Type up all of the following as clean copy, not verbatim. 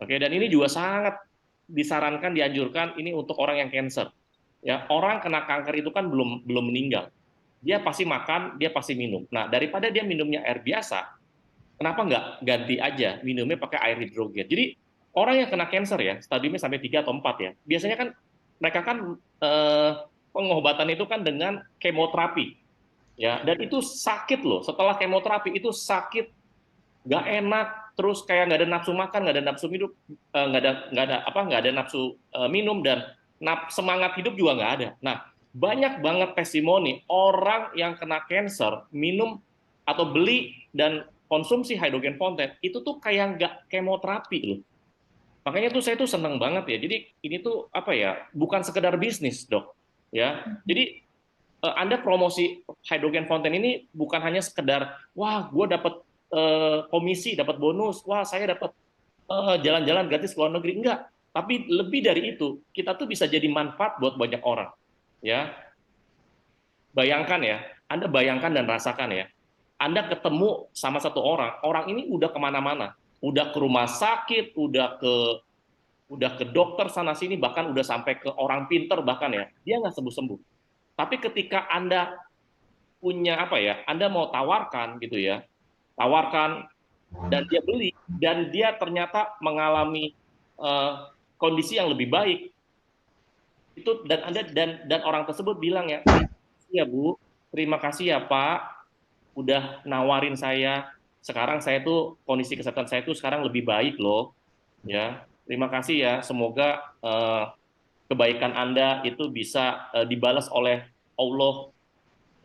Oke, dan ini juga sangat disarankan, dianjurkan ini untuk orang yang cancer. Ya, orang kena kanker itu kan belum belum meninggal. Dia pasti makan, dia pasti minum. Nah, daripada dia minumnya air biasa, kenapa nggak ganti aja minumnya pakai air hidrogen? Jadi orang yang kena cancer ya, stadiumnya sampai 3 atau 4 ya, biasanya kan mereka kan eh, pengobatan itu kan dengan kemoterapi ya, dan itu sakit loh. Setelah kemoterapi itu sakit, nggak enak, terus kayak nggak ada nafsu makan, nggak ada nafsu minum, nggak ada nafsu minum, dan semangat hidup juga nggak ada. Nah, banyak banget testimoni orang yang kena cancer minum atau beli dan konsumsi hydrogen fountain itu tuh kayak nggak kemoterapi loh. Makanya tuh saya tuh seneng banget ya. Jadi ini tuh apa ya? Bukan sekedar bisnis, Dok. Ya. Jadi Anda promosi hydrogen fountain ini bukan hanya sekedar wah, gue dapat komisi, dapat bonus, wah saya dapat jalan-jalan gratis ke luar negeri, enggak. Tapi lebih dari itu, kita tuh bisa jadi manfaat buat banyak orang. Ya, bayangkan ya, Anda bayangkan dan rasakan ya. Anda ketemu sama satu orang, orang ini udah kemana-mana, udah ke rumah sakit, udah ke dokter sana sini, bahkan udah sampai ke orang pinter bahkan ya, dia nggak sembuh-sembuh. Tapi ketika Anda punya apa ya, Anda mau tawarkan gitu ya, tawarkan dan dia beli dan dia ternyata mengalami eh, kondisi yang lebih baik itu, dan Anda dan orang tersebut bilang ya, terima kasih ya Bu, terima kasih ya Pak, udah nawarin saya, sekarang saya tuh kondisi kesehatan saya tuh sekarang lebih baik loh, ya terima kasih ya, semoga kebaikan Anda itu bisa dibalas oleh Allah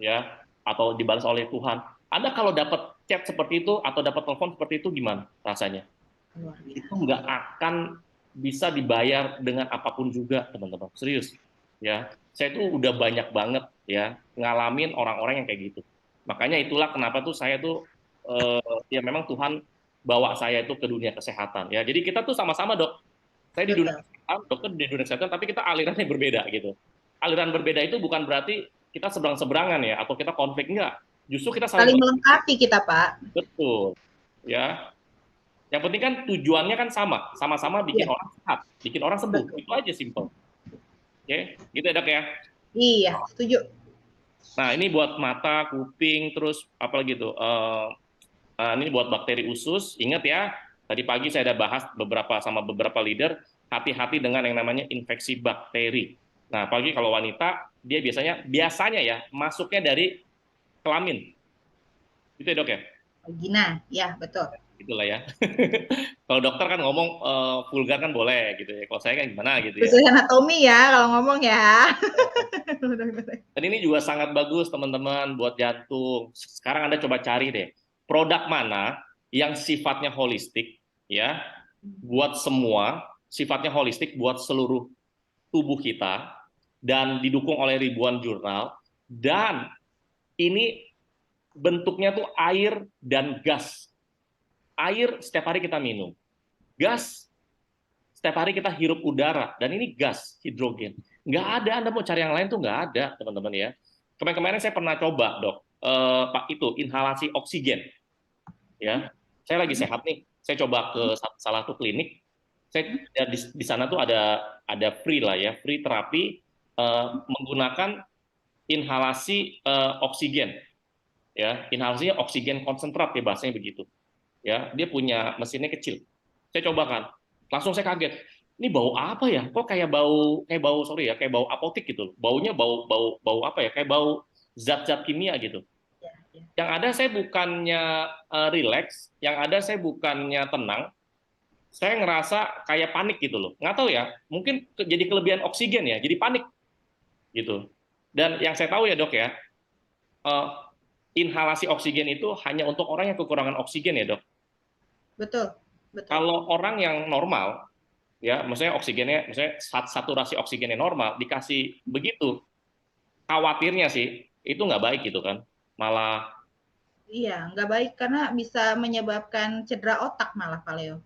ya, atau dibalas oleh Tuhan. Anda kalau dapat chat seperti itu atau dapat telepon seperti itu gimana rasanya? Luar Itu biasa. nggak akan bisa dibayar dengan apapun juga, teman-teman. Serius, ya. Saya tuh udah banyak banget ya ngalamin orang-orang yang kayak gitu. Makanya itulah kenapa tuh saya tuh ya memang Tuhan bawa saya itu ke dunia kesehatan ya. Jadi kita tuh sama-sama, Dok. Saya di dunia Betul. kesehatan, dokter di dunia kesehatan, tapi kita alirannya berbeda gitu. Aliran berbeda itu bukan berarti kita seberang-seberangan ya, atau kita konflik, enggak. Justru kita saling Saling melengkapi kita, Pak. betul ya. Yang penting kan tujuannya kan sama, sama-sama bikin Iya, orang sehat, bikin orang sembuh. betul. Itu aja simple. Oke, gitu ya, Dok ya. Iya, setuju. Nah, ini buat mata, kuping, terus apa lagi tuh? Ini buat bakteri usus. Ingat ya, tadi pagi saya ada bahas sama beberapa leader, hati-hati dengan yang namanya infeksi bakteri. Nah, apalagi kalau wanita, dia biasanya ya masuknya dari kelamin. Gitu ya, Dok ya. Gina, ya betul. Itulah ya. Kalau dokter kan ngomong vulgar kan boleh gitu ya. Kalau saya kan gimana gitu ya. Sesuai anatomi ya kalau ngomong ya. Dan ini juga sangat bagus teman-teman buat jantung. Sekarang Anda coba cari deh, produk mana yang sifatnya holistik ya, buat semua, sifatnya holistik buat seluruh tubuh kita, dan didukung oleh ribuan jurnal, dan ini bentuknya tuh air dan gas. Air setiap hari kita minum. Gas setiap hari kita hirup udara, dan ini gas hidrogen. Nggak ada, Anda mau cari yang lain tuh nggak ada, teman-teman ya. Kemarin-kemarin saya pernah coba, Dok, Pak, itu inhalasi oksigen. Ya, saya lagi sehat nih, saya coba ke salah satu klinik. Saya di sana tuh ada free lah ya, free terapi menggunakan inhalasi oksigen. Ya, inhalasinya oksigen konsentrat ya, bahasanya begitu. Ya, dia punya mesinnya kecil. Saya cobakan, langsung saya kaget. Ini bau apa ya? Kok kayak bau sorry ya, kayak bau apotik gitu. Baunya bau bau bau apa ya? Kayak bau zat-zat kimia gitu. Ya, ya. Yang ada saya bukannya relax, yang ada saya bukannya tenang, saya ngerasa kayak panik gitu loh. Nggak tahu ya, mungkin jadi kelebihan oksigen ya, jadi panik gitu. Dan yang saya tahu ya, Dok ya, eh, inhalasi oksigen itu hanya untuk orang yang kekurangan oksigen ya, Dok. Betul, betul. Kalau orang yang normal, ya, maksudnya oksigennya, maksudnya saturasi oksigennya normal, dikasih begitu, khawatirnya sih itu nggak baik gitu kan, malah Iya, nggak baik karena bisa menyebabkan cedera otak malah, Pak Leo.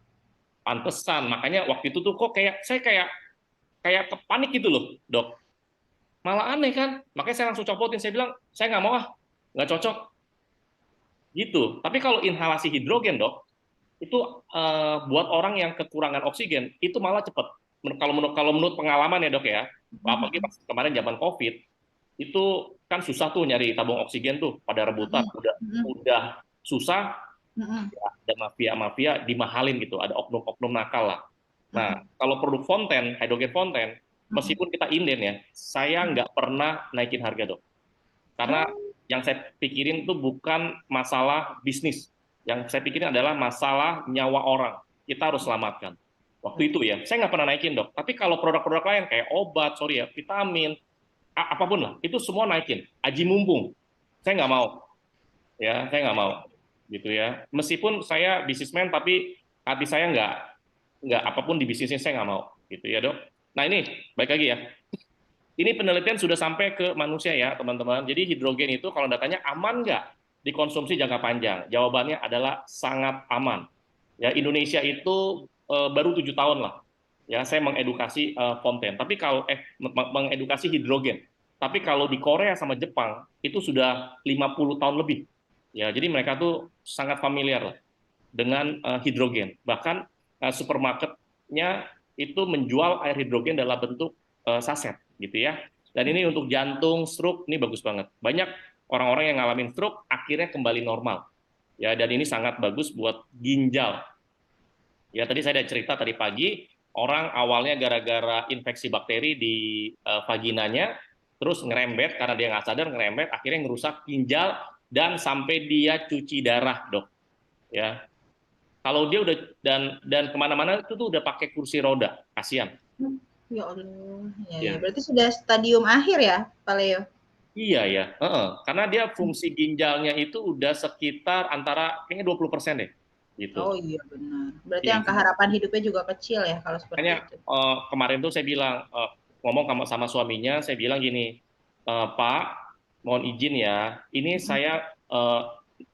pantesan. Makanya waktu itu tuh kok kayak saya kayak kayak panik gitu loh, Dok. Malah aneh kan, makanya saya langsung copotin, saya bilang saya nggak mau ah, nggak cocok gitu. Tapi kalau inhalasi hidrogen, Dok, itu buat orang yang kekurangan oksigen itu malah cepat. Kalau menurut pengalaman ya dok ya, apalagi pas kemarin zaman COVID itu kan susah tuh nyari tabung oksigen tuh pada rebutan, udah susah, ada mafia-mafia dimahalin gitu, ada oknum-oknum nakal lah. Nah, kalau produk Fonten, hidrogen Fonten, meskipun kita inden ya, saya nggak pernah naikin harga dok. Karena yang saya pikirin itu bukan masalah bisnis. Yang saya pikirin adalah masalah nyawa orang. Kita harus selamatkan. Waktu itu ya, saya nggak pernah naikin dok. Tapi kalau produk-produk lain kayak obat, sorry ya, vitamin, apapun lah, itu semua naikin. Aji mumpung. Saya nggak mau. Ya, saya nggak mau. Gitu ya. Meskipun saya bisnismen, tapi hati saya nggak apapun di bisnisnya saya nggak mau. Gitu ya dok. Nah ini, baik lagi ya. Ini penelitian sudah sampai ke manusia ya, teman-teman. Jadi hidrogen itu kalau datanya aman nggak dikonsumsi jangka panjang? Jawabannya adalah sangat aman. Ya, Indonesia itu baru 7 tahun lah. Ya, saya mengedukasi Fonten. Tapi kalau mengedukasi hidrogen. Tapi kalau di Korea sama Jepang itu sudah 50 tahun lebih. Ya, jadi mereka tuh sangat familiar lah dengan hidrogen. Bahkan supermarketnya itu menjual air hidrogen dalam bentuk saset gitu ya. Dan ini untuk jantung, stroke, ini bagus banget. Banyak orang-orang yang ngalamin stroke akhirnya kembali normal. Ya, dan ini sangat bagus buat ginjal. Ya, tadi saya ada cerita tadi pagi, orang awalnya gara-gara infeksi bakteri di vaginanya, terus ngerembet karena dia nggak sadar ngerembet, akhirnya ngerusak ginjal dan sampai dia cuci darah, dok. Ya, kalau dia udah dan kemana-mana itu tuh udah pakai kursi roda, kasihan. Ya Allah, ya, Ya. berarti sudah stadium akhir ya, Pak Leo? Iya ya, karena dia fungsi ginjalnya itu udah sekitar antara kayaknya 20% deh, gitu. Oh iya benar. Berarti Iya. angka harapan hidupnya juga kecil ya kalau seperti Makanya itu. kemarin tuh saya bilang ngomong sama suaminya, saya bilang gini, Pak, mohon izin ya, ini saya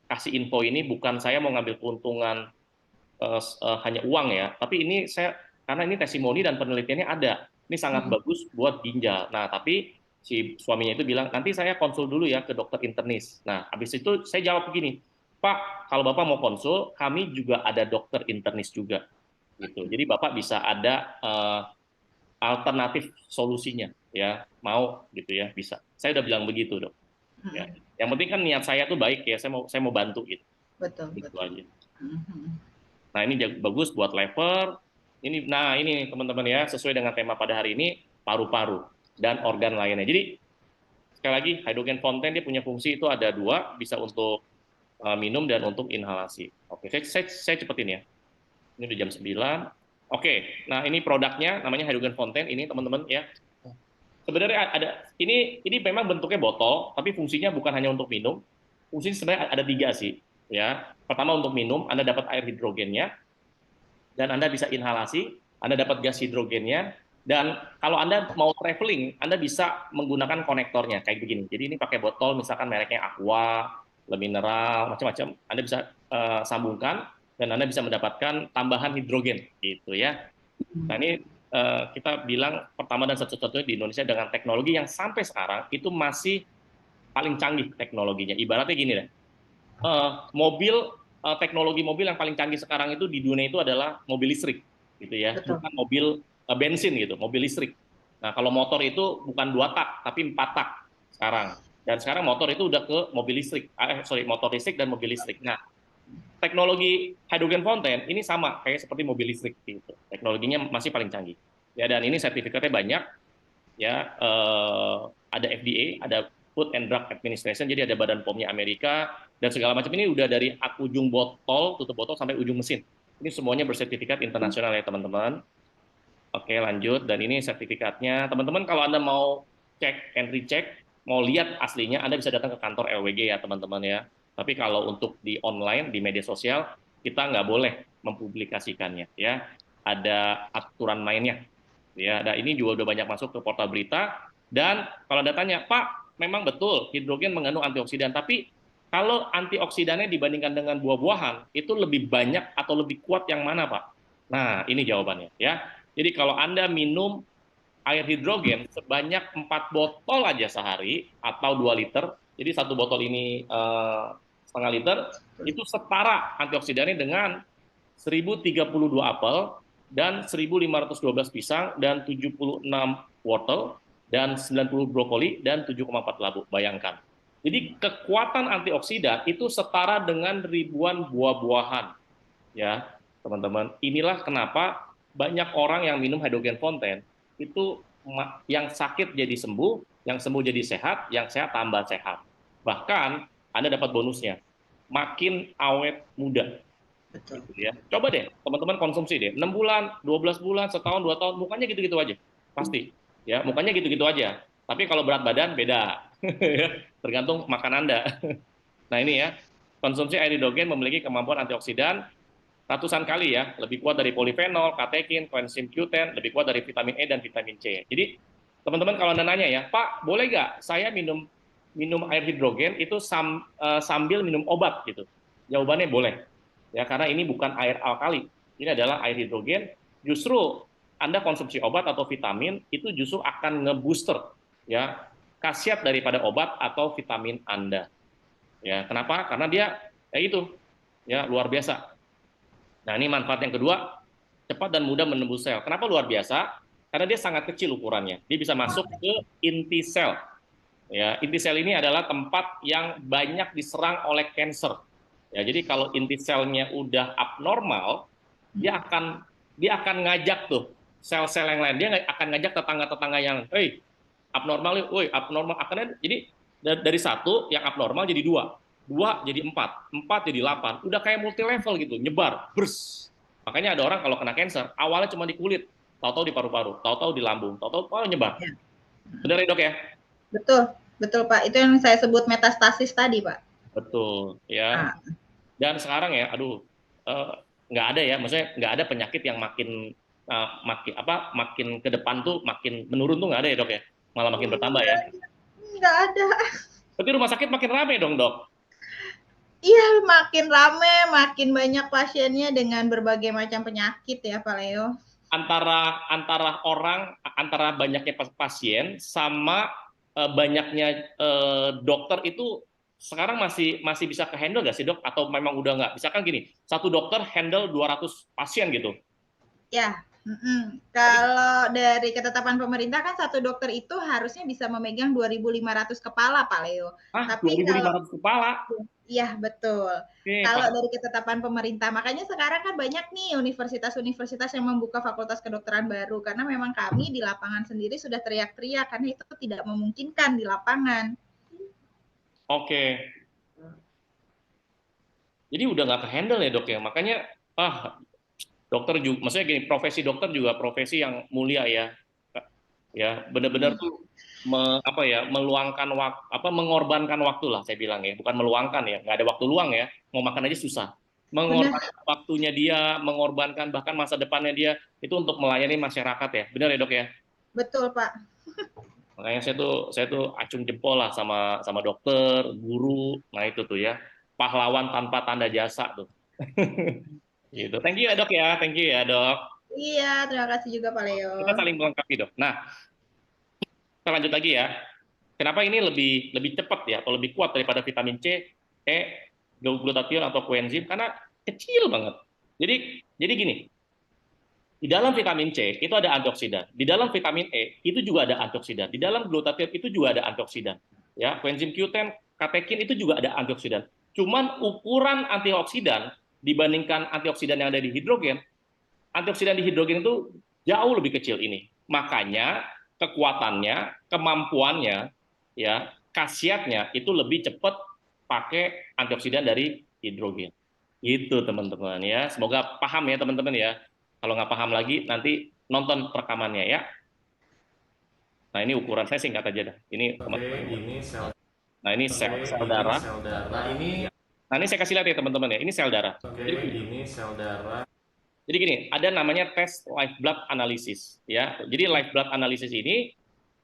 kasih info ini bukan saya mau ngambil keuntungan hanya uang ya, tapi ini saya karena ini testimoni dan penelitiannya ada, ini sangat bagus buat ginjal. Nah, tapi si suaminya itu bilang nanti saya konsul dulu ya ke dokter internis. Nah, habis itu saya jawab begini, Pak, kalau Bapak mau konsul, kami juga ada dokter internis juga, gitu. Jadi Bapak bisa ada alternatif solusinya, ya mau gitu ya bisa. Saya udah bilang begitu dok. Ya. Yang penting kan niat saya tuh baik ya, saya mau bantu gitu. Betul, Gitu betul. aja. Nah, ini bagus buat lever. Ini teman-teman ya, sesuai dengan tema pada hari ini, paru-paru dan organ lainnya. Jadi sekali lagi, hidrogen fonten dia punya fungsi itu ada dua, bisa untuk minum dan untuk inhalasi. Oke, saya cepetin ya. Ini udah jam 9. Oke, nah ini produknya namanya hidrogen fonten ini teman-teman ya. Sebenarnya ini memang bentuknya botol, tapi fungsinya bukan hanya untuk minum. Fungsinya sebenarnya ada 3 sih, ya. Pertama untuk minum, Anda dapat air hidrogennya, dan Anda bisa inhalasi, Anda dapat gas hidrogennya, dan kalau Anda mau traveling, Anda bisa menggunakan konektornya kayak begini. Jadi ini pakai botol, misalkan mereknya Aqua, Le Mineral, macam-macam. Anda bisa sambungkan, dan Anda bisa mendapatkan tambahan hidrogen, gitu ya. Nah ini kita bilang pertama dan satu-satunya di Indonesia dengan teknologi yang sampai sekarang itu masih paling canggih teknologinya. Ibaratnya gini deh, teknologi mobil yang paling canggih sekarang itu di dunia itu adalah mobil listrik, gitu ya, Betul. bukan mobil bensin gitu, mobil listrik. Nah kalau motor itu bukan 2 tak tapi 4 tak sekarang. Dan sekarang motor itu udah ke mobil listrik, motor listrik dan mobil listrik. Nah teknologi hydrogen fountain ini sama kayak seperti mobil listrik gitu. Teknologinya masih paling canggih. Ya dan ini sertifikatnya banyak ya ada FDA, ada Food and Drug Administration, jadi ada Badan POM-nya Amerika dan segala macam ini udah dari ujung botol, tutup botol sampai ujung mesin. Ini semuanya bersertifikat internasional ya teman-teman. Oke, lanjut dan ini sertifikatnya. Teman-teman kalau Anda mau cek and recheck, mau lihat aslinya Anda bisa datang ke kantor LWG ya teman-teman ya. Tapi kalau untuk di online, di media sosial, kita nggak boleh mempublikasikannya ya. Ada aturan mainnya. Ya, dan ini juga udah banyak masuk ke portal berita. Dan kalau Anda tanya, Pak, memang betul hidrogen mengandung antioksidan, tapi kalau antioksidannya dibandingkan dengan buah-buahan, itu lebih banyak atau lebih kuat yang mana, Pak? Nah, ini jawabannya ya. Jadi kalau Anda minum air hidrogen sebanyak 4 botol aja sehari atau 2 liter, jadi satu botol ini setengah liter, itu setara antioksidannya dengan 1032 apel, dan 1512 pisang, dan 76 wortel, dan 90 brokoli, dan 7,4 labu. Bayangkan. Jadi kekuatan antioksidan itu setara dengan ribuan buah-buahan. Ya, teman-teman. Inilah kenapa banyak orang yang minum hydrogen fonten itu yang sakit jadi sembuh, yang sembuh jadi sehat, yang sehat tambah sehat. Bahkan Anda dapat bonusnya, makin awet muda. Betul. Gitu ya. Coba deh, teman-teman konsumsi deh. 6 bulan, 12 bulan, setahun, 2 tahun, mukanya gitu-gitu aja. Pasti. Ya, mukanya gitu-gitu aja. Tapi kalau berat badan beda. Tergantung makan Anda. Nah, ini ya. Konsumsi air hidrogen memiliki kemampuan antioksidan ratusan kali ya, lebih kuat dari polifenol, katekin, koenzim Q10, lebih kuat dari vitamin E dan vitamin C. Jadi, teman-teman kalau Anda nanya ya, Pak, boleh nggak saya minum minum air hidrogen itu sambil minum obat gitu? Jawabannya boleh. Ya, karena ini bukan air alkali. Ini adalah air hidrogen. Justru Anda konsumsi obat atau vitamin itu justru akan ngebooster ya khasiat daripada obat atau vitamin Anda. Ya, kenapa? Karena dia ya itu ya luar biasa. Nah, ini manfaat yang kedua, cepat dan mudah menembus sel. Kenapa luar biasa? Karena dia sangat kecil ukurannya. Dia bisa masuk ke inti sel. Ya, inti sel ini adalah tempat yang banyak diserang oleh kanker. Ya, jadi kalau inti selnya udah abnormal, dia akan ngajak tuh sel-sel yang lain. Dia akan ngajak tetangga-tetangga yang, "Hey, abnormal, woi, abnormal." Akhirnya jadi dari satu yang abnormal jadi dua, dua jadi empat, empat jadi 8. Udah kayak multi level gitu, nyebar, bers. Makanya ada orang kalau kena kanker, awalnya cuma di kulit, tahu-tahu di paru-paru, tahu-tahu di lambung, tahu-tahu nyebar. Ya. Benar ya, Dok ya? Betul, betul Pak. Itu yang saya sebut metastasis tadi Pak. Betul, ya. Ah, Dan sekarang ya, aduh, eh, nggak ada ya, maksudnya nggak ada penyakit yang makin ke depan tuh makin menurun tuh nggak ada ya, Dok ya, malah makin bertambah ya. nggak ada. Tapi rumah sakit makin rame dong, Dok. Iya, makin rame, makin banyak pasiennya dengan berbagai macam penyakit ya Pak Leo. Antara banyaknya pasien sama banyaknya dokter itu sekarang masih masih bisa ke handle nggak sih, Dok, atau memang udah nggak? Misalkan gini, satu dokter handle 200 pasien gitu. Ya, Tapi kalau dari ketetapan pemerintah kan satu dokter itu harusnya bisa memegang 2.500 kepala Pak Leo. Tapi kalau 2.500 kepala. iya betul. Oke, Kalau Pak. dari ketetapan pemerintah, makanya sekarang kan banyak nih universitas-universitas yang membuka fakultas kedokteran baru karena memang kami di lapangan sendiri sudah teriak-teriak karena itu tidak memungkinkan di lapangan. Oke. Jadi udah nggak ke handle ya, Dok ya. Makanya dokter juga, maksudnya gini, profesi dokter juga profesi yang mulia ya. Ya, benar-benar tuh meluangkan waktu, mengorbankan waktu lah saya bilang ya, bukan meluangkan ya, nggak ada waktu luang ya, mau makan aja susah. Benar, Mengorbankan waktunya dia, mengorbankan bahkan masa depannya dia itu untuk melayani masyarakat ya. Benar ya, Dok ya? betul Pak. Makanya saya tuh acung jempol lah sama sama dokter, guru, nah itu tuh ya, pahlawan tanpa tanda jasa tuh. Gitu. Thank you ya, Dok ya. Thank you ya, Dok. Iya, terima kasih juga Pak Leo. Kita saling melengkapi, Dok. Nah, kita lanjut lagi ya. Kenapa ini lebih lebih cepat ya atau lebih kuat daripada vitamin C, E, glutathione atau coenzim? Karena kecil banget. Jadi gini, di dalam vitamin C itu ada antioksidan, di dalam vitamin E itu juga ada antioksidan, di dalam glutathione itu juga ada antioksidan. Ya, coenzim Q10, katekin itu juga ada antioksidan. Cuman ukuran antioksidan dibandingkan antioksidan yang ada di hidrogen, antioksidan di hidrogen itu jauh lebih kecil ini. Makanya kekuatannya, kemampuannya, ya, khasiatnya itu lebih cepat pakai antioksidan dari hidrogen. Itu teman-teman ya. Semoga paham ya teman-teman ya. Kalau nggak paham lagi nanti nonton rekamannya ya. Nah ini ukuran saya singkat aja dah. Ini Oke, ini sel. nah ini Oke, sel ini darah. sel darah. Ini. Nah ini saya kasih lihat ya teman-teman ya. Ini sel darah. Oke, Jadi, ini sel darah. jadi gini, ada namanya tes live blood analysis ya. Jadi live blood analysis ini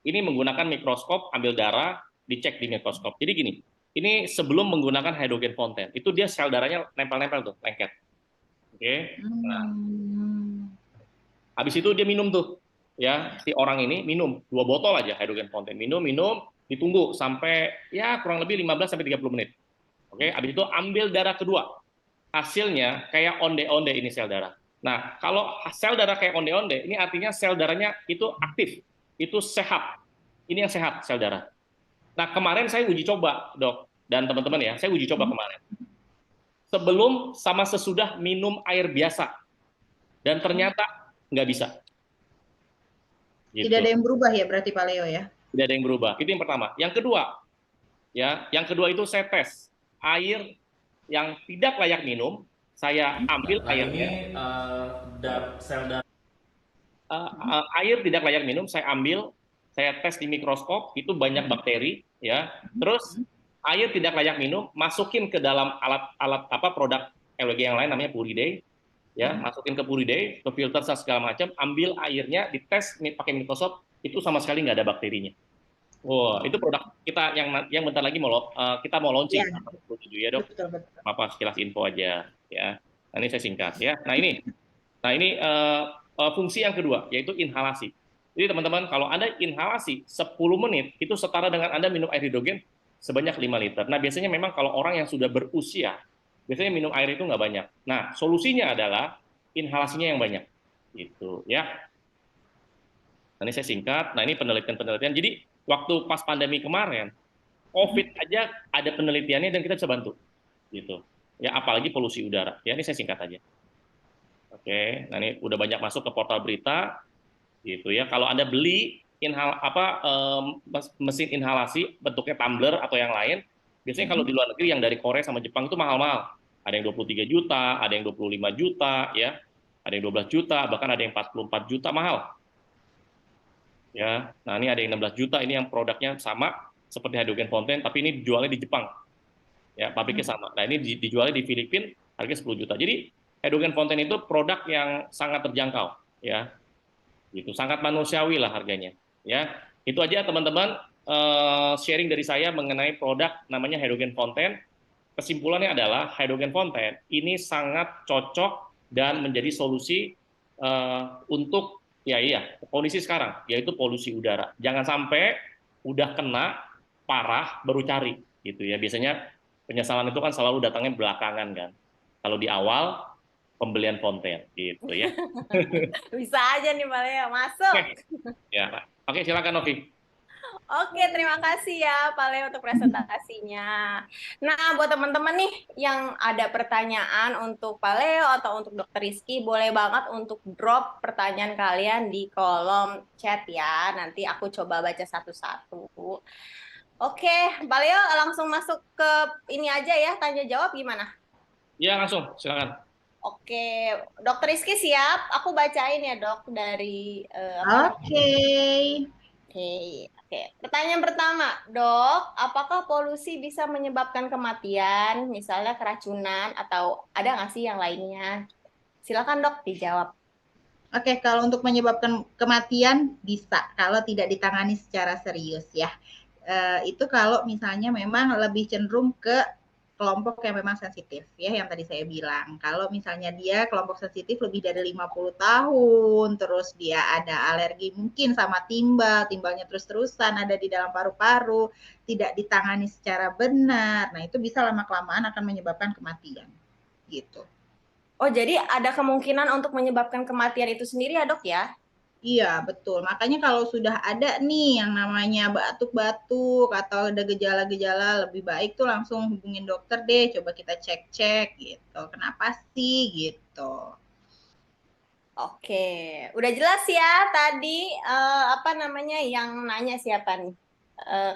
menggunakan mikroskop, ambil darah, dicek di mikroskop. Jadi gini, ini sebelum menggunakan hydrogen fonten, itu dia sel darahnya nempel-nempel tuh, lengket. Oke. Nah, habis itu dia minum tuh, ya si orang ini minum 2 botol aja hydrogen fonten, minum, ditunggu sampai ya kurang lebih 15 sampai 30 menit. Oke, habis itu ambil darah kedua, hasilnya kayak onde-onde ini sel darah. Nah, kalau sel darah kayak onde-onde, ini artinya sel darahnya itu aktif, itu sehat. Ini yang sehat sel darah. Nah, kemarin saya uji coba, Dok, dan teman-teman ya, saya uji coba kemarin. Sebelum sama sesudah minum air biasa. Dan ternyata nggak bisa. Gitu. Tidak ada yang berubah ya berarti Pak Leo ya? Tidak ada yang berubah. Itu yang pertama. Yang kedua, yang kedua itu saya tes air yang tidak layak minum, saya ambil Nah, airnya. ini sel darah Air tidak layak minum, saya ambil, saya tes di mikroskop, itu banyak bakteri, ya. Terus air tidak layak minum, masukin ke dalam alat produk LWG yang lain namanya Puriday, ya, masukin ke Puriday, ke filter segala macam, ambil airnya, dites pakai mikroskop, itu sama sekali nggak ada bakterinya. Wah, itu produk kita yang bentar lagi kita mau launching. Ya. Ya, Dok. Betul, betul. Apa sekilas info aja, ya. Nah, ini saya singkat, ya. Nah ini fungsi yang kedua, yaitu inhalasi. Jadi teman-teman, kalau Anda inhalasi 10 menit, itu setara dengan Anda minum air hidrogen sebanyak 5 liter. Nah, biasanya memang kalau orang yang sudah berusia, biasanya minum air itu nggak banyak. Nah, solusinya adalah inhalasinya yang banyak. Gitu, ya. Nah, ini saya singkat. Nah, ini penelitian-penelitian. Jadi, waktu pas pandemi kemarin, COVID aja ada penelitiannya dan kita bisa bantu. Gitu. Ya, apalagi polusi udara. Ya, ini saya singkat aja. Oke, nah ini udah banyak masuk ke portal berita, gitu ya. Kalau Anda beli mesin inhalasi bentuknya tumbler atau yang lain, biasanya kalau di luar negeri yang dari Korea sama Jepang itu mahal-mahal. Ada yang 23 juta, ada yang 25 juta, ya, ada yang 12 juta, bahkan ada yang 44 juta, mahal. Ya, nah ini ada yang 16 juta, ini yang produknya sama seperti hydrogen fountain, tapi ini dijualnya di Jepang. Ya, pabriknya sama. Nah, ini dijualnya di Filipina harganya 10 juta. Jadi hydrogen fountain itu produk yang sangat terjangkau, ya. Gitu, sangat manusiawi lah harganya, ya. Itu aja teman-teman, sharing dari saya mengenai produk namanya hydrogen fountain. Kesimpulannya adalah hydrogen fountain ini sangat cocok dan menjadi solusi untuk kondisi sekarang, yaitu polusi udara. Jangan sampai udah kena parah baru cari, gitu ya. Biasanya penyesalan itu kan selalu datangnya belakangan kan. Kalau di awal pembelian konten, gitu ya. Bisa aja nih Pak Leo, masuk. Ya, oke, silakan Novi. Oke, terima kasih ya Pak Leo untuk presentasinya. Nah, buat teman-teman nih yang ada pertanyaan untuk Pak Leo atau untuk Dr. Rizky, boleh banget untuk drop pertanyaan kalian di kolom chat ya. Nanti aku coba baca satu-satu. Oke, Pak Leo langsung masuk ke ini aja ya, tanya jawab gimana? Ya, langsung, silakan. Oke, Dr. Rizky siap? Aku bacain ya dok dari Oke. Pertanyaan pertama, dok, apakah polusi bisa menyebabkan kematian, misalnya keracunan, atau ada nggak sih yang lainnya? Silakan dok, dijawab. Oke, kalau untuk menyebabkan kematian bisa, kalau tidak ditangani secara serius ya. Itu kalau misalnya memang lebih cenderung ke kelompok yang memang sensitif ya, yang tadi saya bilang. Kalau misalnya dia kelompok sensitif lebih dari 50 tahun, terus dia ada alergi mungkin sama timbalnya terus-terusan ada di dalam paru-paru, tidak ditangani secara benar. Nah, itu bisa lama-kelamaan akan menyebabkan kematian. Gitu. Oh, jadi ada kemungkinan untuk menyebabkan kematian itu sendiri ya, Dok ya? Iya, betul. Makanya kalau sudah ada nih yang namanya batuk-batuk atau ada gejala-gejala, lebih baik tuh langsung hubungin dokter deh, coba kita cek-cek gitu. Kenapa sih gitu. Oke, udah jelas ya tadi yang nanya siapa nih?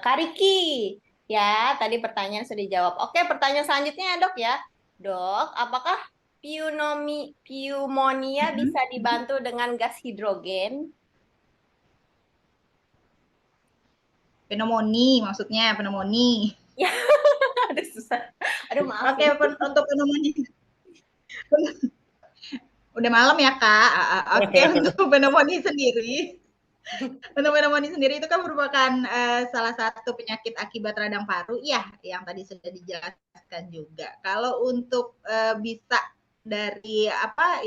Kariki. Ya, tadi pertanyaan sudah dijawab. Oke, pertanyaan selanjutnya ya, Dok ya. Dok, apakah pneumonia bisa dibantu dengan gas hidrogen? Pneumonia maksudnya, pneumonia. Ya, aduh susah. Aduh maaf. Oke, untuk pneumonia. Udah malam ya, Kak. Oke, untuk pneumonia sendiri. Untuk pneumonia sendiri itu kan merupakan salah satu penyakit akibat radang paru, ya, yang tadi sudah dijelaskan juga. Kalau untuk bisa dari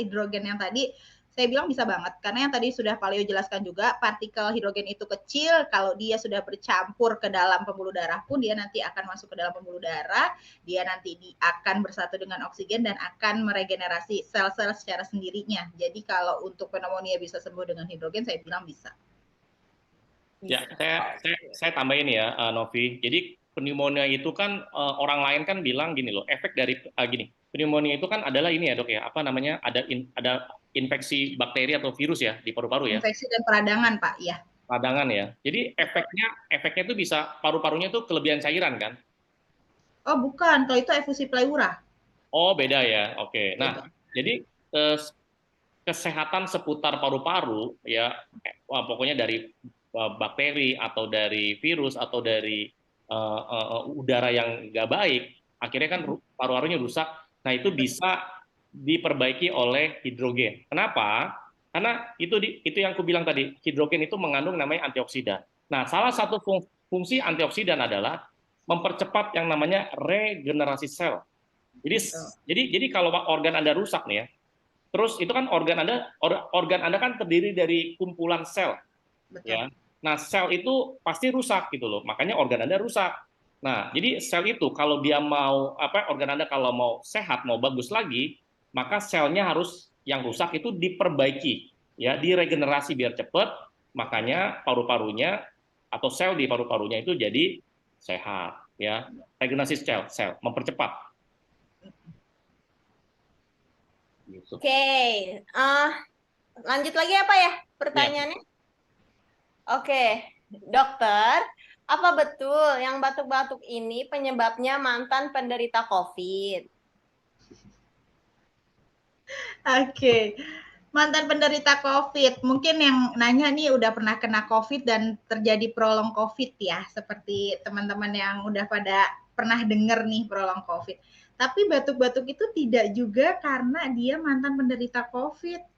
hidrogen yang tadi, Saya bilang bisa banget, karena yang tadi sudah Pak Leo jelaskan juga, partikel hidrogen itu kecil, kalau dia sudah bercampur ke dalam pembuluh darah pun, dia nanti akan masuk ke dalam pembuluh darah, dia nanti akan bersatu dengan oksigen dan akan meregenerasi sel-sel secara sendirinya. Jadi kalau untuk pneumonia bisa sembuh dengan hidrogen, saya bilang bisa. Ya, saya tambahin ya, Novi. Jadi pneumonia itu kan orang lain kan bilang gini loh, efek dari gini, pneumonia itu kan adalah ini ya dok ya, apa namanya, ada infeksi bakteri atau virus ya di paru-paru ya, Infeksi dan peradangan, Pak, ya. peradangan ya. Jadi efeknya itu bisa paru-parunya tuh kelebihan cairan kan? Oh bukan, kalau itu efusi pleura. Oh beda ya, oke. Nah, Beda. jadi kesehatan seputar paru-paru ya, pokoknya dari bakteri atau dari virus atau dari udara yang nggak baik, akhirnya kan paru-parunya rusak. Nah itu bisa diperbaiki oleh hidrogen. Kenapa? Karena itu yang aku bilang tadi, hidrogen itu mengandung namanya antioksidan. Nah salah satu fungsi antioksidan adalah mempercepat yang namanya regenerasi sel. Jadi kalau organ Anda rusak nih ya, terus itu kan organ Anda kan terdiri dari kumpulan sel, Betul. ya. Nah, sel itu pasti rusak gitu loh. Makanya organ Anda rusak. Nah, jadi sel itu kalau dia mau organ Anda kalau mau sehat, mau bagus lagi, maka selnya harus yang rusak itu diperbaiki, ya, diregenerasi biar cepat. Makanya paru-parunya atau sel di paru-parunya itu jadi sehat, ya. Regenerasi sel mempercepat. Gitu. Oke, lanjut lagi apa ya pertanyaannya? Oke, dokter, apa betul yang batuk-batuk ini penyebabnya mantan penderita COVID? Oke, mantan penderita COVID. Mungkin yang nanya nih udah pernah kena COVID dan terjadi prolong COVID ya, seperti teman-teman yang udah pada pernah dengar nih prolong COVID. Tapi batuk-batuk itu tidak juga karena dia mantan penderita COVID.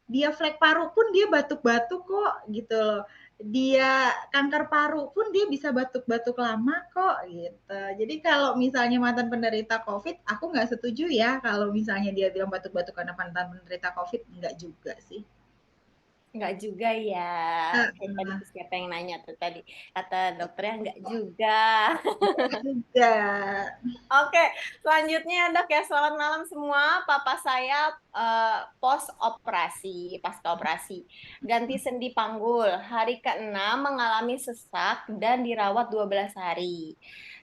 Dia flek paru pun dia batuk-batuk kok gitu loh. Dia kanker paru pun dia bisa batuk-batuk lama kok gitu. Jadi kalau misalnya mantan penderita COVID, aku nggak setuju ya kalau misalnya dia bilang batuk-batuk karena mantan penderita COVID, nggak juga sih. Enggak juga ya. Oke, tadi siapa yang nanya tuh tadi? Kata dokternya enggak juga. Juga. Oke, selanjutnya dok ya, selamat malam semua. Papa saya pos operasi, pasca operasi. Ganti sendi panggul, hari ke-6 mengalami sesak dan dirawat 12 hari.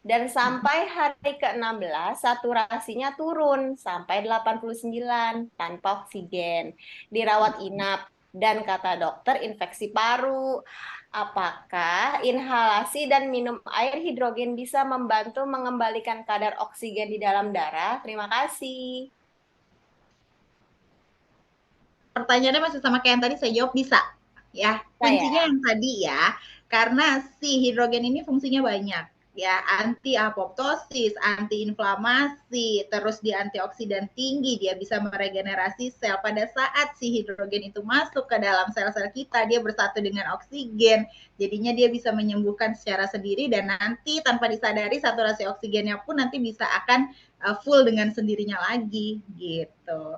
Dan sampai hari ke-16 saturasinya turun sampai 89 tanpa oksigen. Dirawat inap dan kata dokter infeksi paru. Apakah inhalasi dan minum air hidrogen bisa membantu mengembalikan kadar oksigen di dalam darah? Terima kasih. Pertanyaannya masih sama kayak yang tadi saya jawab, bisa. Ya, kuncinya yang tadi ya, karena si hidrogen ini fungsinya banyak. Ya, anti apoptosis, anti inflamasi, terus di antioksidan tinggi, dia bisa meregenerasi sel. Pada saat si hidrogen itu masuk ke dalam sel-sel kita, dia bersatu dengan oksigen, jadinya dia bisa menyembuhkan secara sendiri dan nanti tanpa disadari saturasi oksigennya pun nanti bisa akan full dengan sendirinya lagi gitu.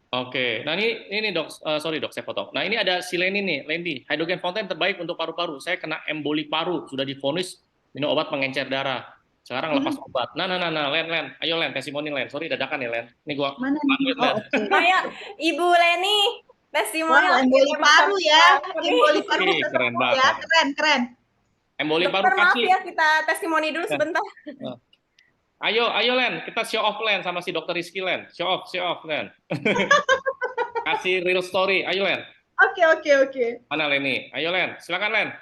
Oke, nah ini dok, sorry dok, saya potong. Nah ini ada si Lenny nih, Lendi, hydrogen fountain terbaik untuk paru-paru. Saya kena emboli paru, sudah divonis minum obat pengencer darah. Sekarang lepas obat. Nah, Len, ayo Len, testimoni Len. Sorry dadakan ya Len. Ini gua Mana nih? Len. Ayo, Ibu Leni, testimoni. Wah, emboli paru ya, emboli paru bisa keren sembuh banget. ya, keren. Emboli paru Dokter, maaf kasih. ya, kita testimoni dulu sebentar. Ayo Len, kita show off Len sama si dokter Rizky Len. Show off Len. Kasih real story, ayo Len. Oke. Mana Leni? Ayo Len, silakan Len.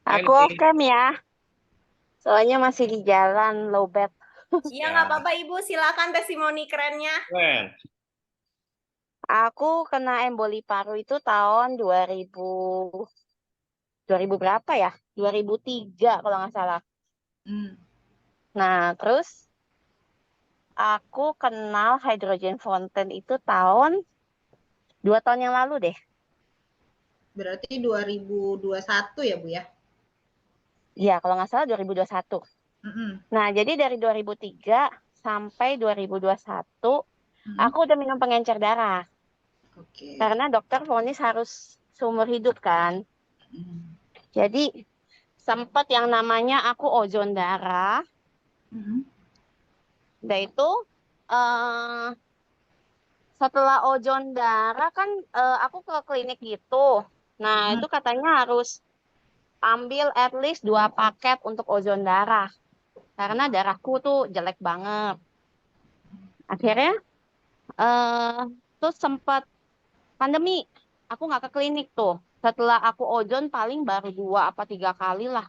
Aku off cam ya. Soalnya masih di jalan low bat. Iya, nggak apa-apa Ibu, silakan testimoni kerennya. Len. Aku kena emboli paru itu tahun 2000 berapa ya? 2003 kalau nggak salah. Nah, terus aku kenal hydrogen fountain itu 2 tahun yang lalu deh. Berarti 2021 ya Bu ya? Iya, kalau nggak salah 2021. Nah, jadi dari 2003 sampai 2021 aku udah minum pengencer darah. Oke. Karena dokter vonis harus seumur hidup kan. Mm. Jadi sempat yang namanya aku ozon darah. Mm. Udah itu eh setelah ozon darah kan aku ke klinik gitu. Nah, Mm. itu katanya harus ambil at least 2 paket untuk ozon darah. Karena darahku tuh jelek banget. Akhirnya eh terus sempat pandemi. Aku nggak ke klinik tuh. Setelah aku ozon paling baru 2 apa 3 kali lah.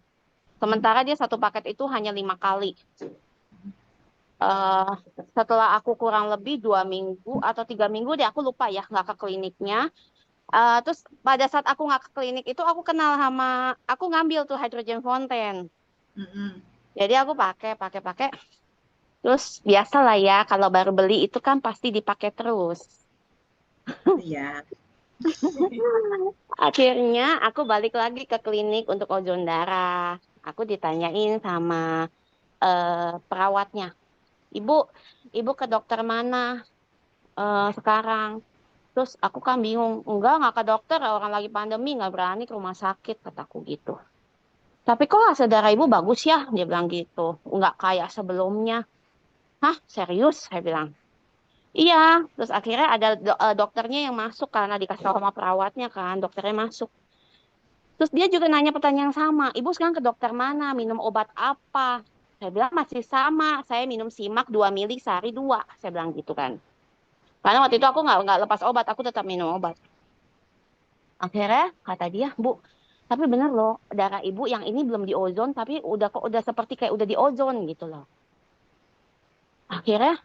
Sementara dia 1 paket itu hanya 5 kali. eh Setelah aku kurang lebih 2 minggu atau 3 minggu deh, aku lupa ya nggak ke kliniknya. Terus pada saat aku nggak ke klinik itu aku kenal sama, aku ngambil tuh hydrogen fountain. Mm. Jadi aku pakai. Terus biasa lah ya kalau baru beli itu kan pasti dipakai terus. Iya. Akhirnya aku balik lagi ke klinik untuk ozon darah. Aku ditanyain sama perawatnya, ibu, ibu ke dokter mana sekarang? Terus aku kan bingung, nggak ke dokter, orang lagi pandemi nggak berani ke rumah sakit, kataku gitu. Tapi kok hasil darah ibu bagus ya, dia bilang gitu, nggak kayak sebelumnya. Hah, serius? Saya bilang. Iya, terus akhirnya ada dokternya yang masuk karena dikasih tahu sama perawatnya kan, dokternya masuk. Terus dia juga nanya pertanyaan yang sama, ibu sekarang ke dokter mana, minum obat apa? Saya bilang masih sama, saya minum Simak 2 mili sehari 2, saya bilang gitu kan. Karena waktu itu aku nggak lepas obat, aku tetap minum obat. Akhirnya kata dia, Bu, tapi bener loh, darah ibu yang ini belum di ozon, tapi udah kok udah seperti kayak udah di ozon gitu loh. Akhirnya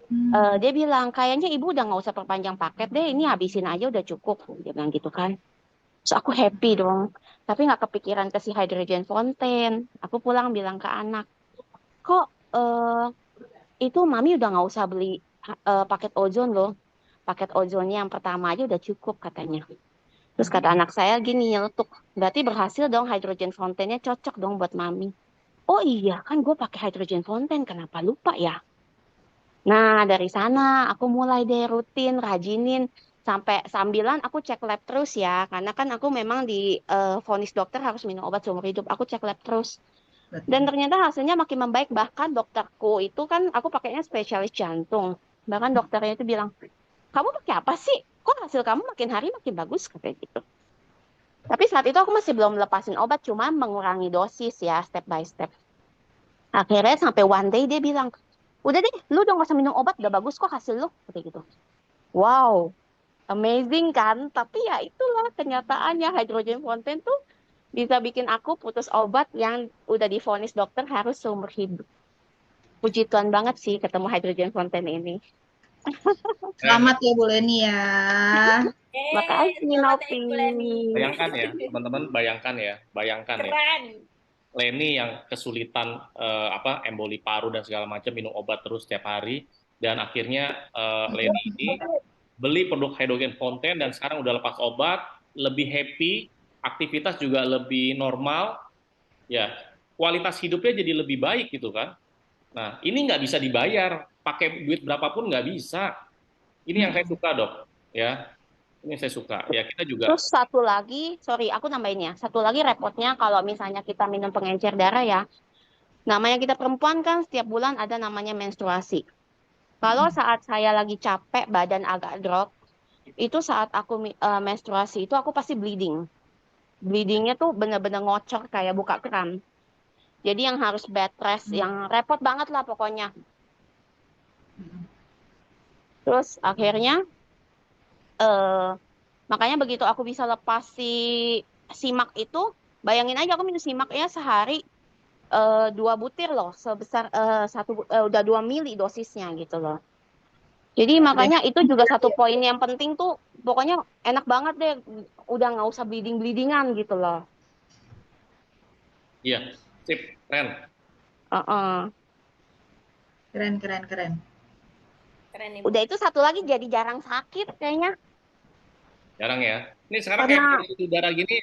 Mm. dia bilang, kayaknya ibu udah nggak usah perpanjang paket deh, ini habisin aja udah cukup. Dia bilang gitu kan. So aku happy dong, tapi nggak kepikiran ke si hydrogen fountain. Aku pulang bilang ke anak, kok itu mami udah nggak usah beli paket ozon loh. Paket ozonnya yang pertama aja udah cukup katanya. Terus kata anak saya gini nyeletuk, berarti berhasil dong hydrogen fountainnya cocok dong buat mami. Oh iya kan gue pakai hydrogen fountain, kenapa lupa ya? Nah dari sana aku mulai deh rutin rajinin sampai sambilan aku cek lab terus ya, karena kan aku memang di vonis dokter harus minum obat seumur hidup. Aku cek lab terus dan Betul. ternyata hasilnya makin membaik. Bahkan dokterku itu kan aku pakainya spesialis jantung. Bahkan dokternya itu bilang, kamu pakai apa sih? Kok hasil kamu makin hari makin bagus katanya gitu. Tapi saat itu aku masih belum lepasin obat, cuma mengurangi dosis ya, step by step. Akhirnya sampai one day dia bilang, udah deh, lu udah gak usah minum obat, udah bagus kok hasil lu. Kayak gitu. Wow, amazing kan? Tapi ya itulah kenyataannya, hydrogen fountain tuh bisa bikin aku putus obat yang udah divonis dokter harus seumur hidup. Puji Tuhan banget sih ketemu hydrogen fountain ini. Selamat ya Bu Leni ya. Makasih Selamat ya Nopi. Ibu Leni. Bayangkan ya, teman-teman, bayangkan ya. Keren. Leni yang kesulitan emboli paru dan segala macam, minum obat terus setiap hari, dan akhirnya Leni ini beli produk hydrogen fountain dan sekarang udah lepas obat, lebih happy, aktivitas juga lebih normal, ya kualitas hidupnya jadi lebih baik gitu kan. Nah ini nggak bisa dibayar, pakai duit berapapun nggak bisa. Ini yang saya suka dok, ya ini saya suka. Ya kita juga. Terus satu lagi, sorry aku nambahin ya. Satu lagi repotnya kalau misalnya kita minum pengencer darah ya. Namanya kita perempuan kan setiap bulan ada namanya menstruasi. Kalau saat saya lagi capek, badan agak drop, itu saat aku menstruasi itu aku pasti bleeding. Bleedingnya tuh bener-bener ngocor kayak buka keran. Jadi yang harus bed rest, yang repot banget lah pokoknya. Terus akhirnya, eh, makanya begitu aku bisa lepas si simak itu, bayangin aja aku minum simaknya sehari 2 butir loh, sebesar udah 2 mili dosisnya gitu loh. Jadi Deh. makanya itu juga satu poin yang penting tuh, pokoknya enak banget deh, udah nggak usah bleeding-bleedingan gitu loh. Iya, sip, keren. Heeh. Keren, keren, keren. Keren Ibu. Udah itu satu lagi jadi jarang sakit kayaknya. Jarang ya. Ini sekarang kayak Karena polusi udara gini,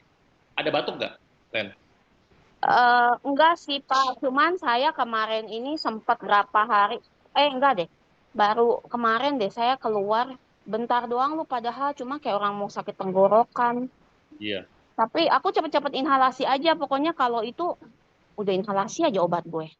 ada batuk nggak, Ren? enggak sih Pak, cuman saya kemarin ini sempat berapa hari, enggak deh, baru kemarin deh saya keluar. bentar doang lu, padahal cuma kayak orang mau sakit tenggorokan. Iya. Tapi aku cepet-cepet inhalasi aja, pokoknya kalau itu udah inhalasi aja obat gue.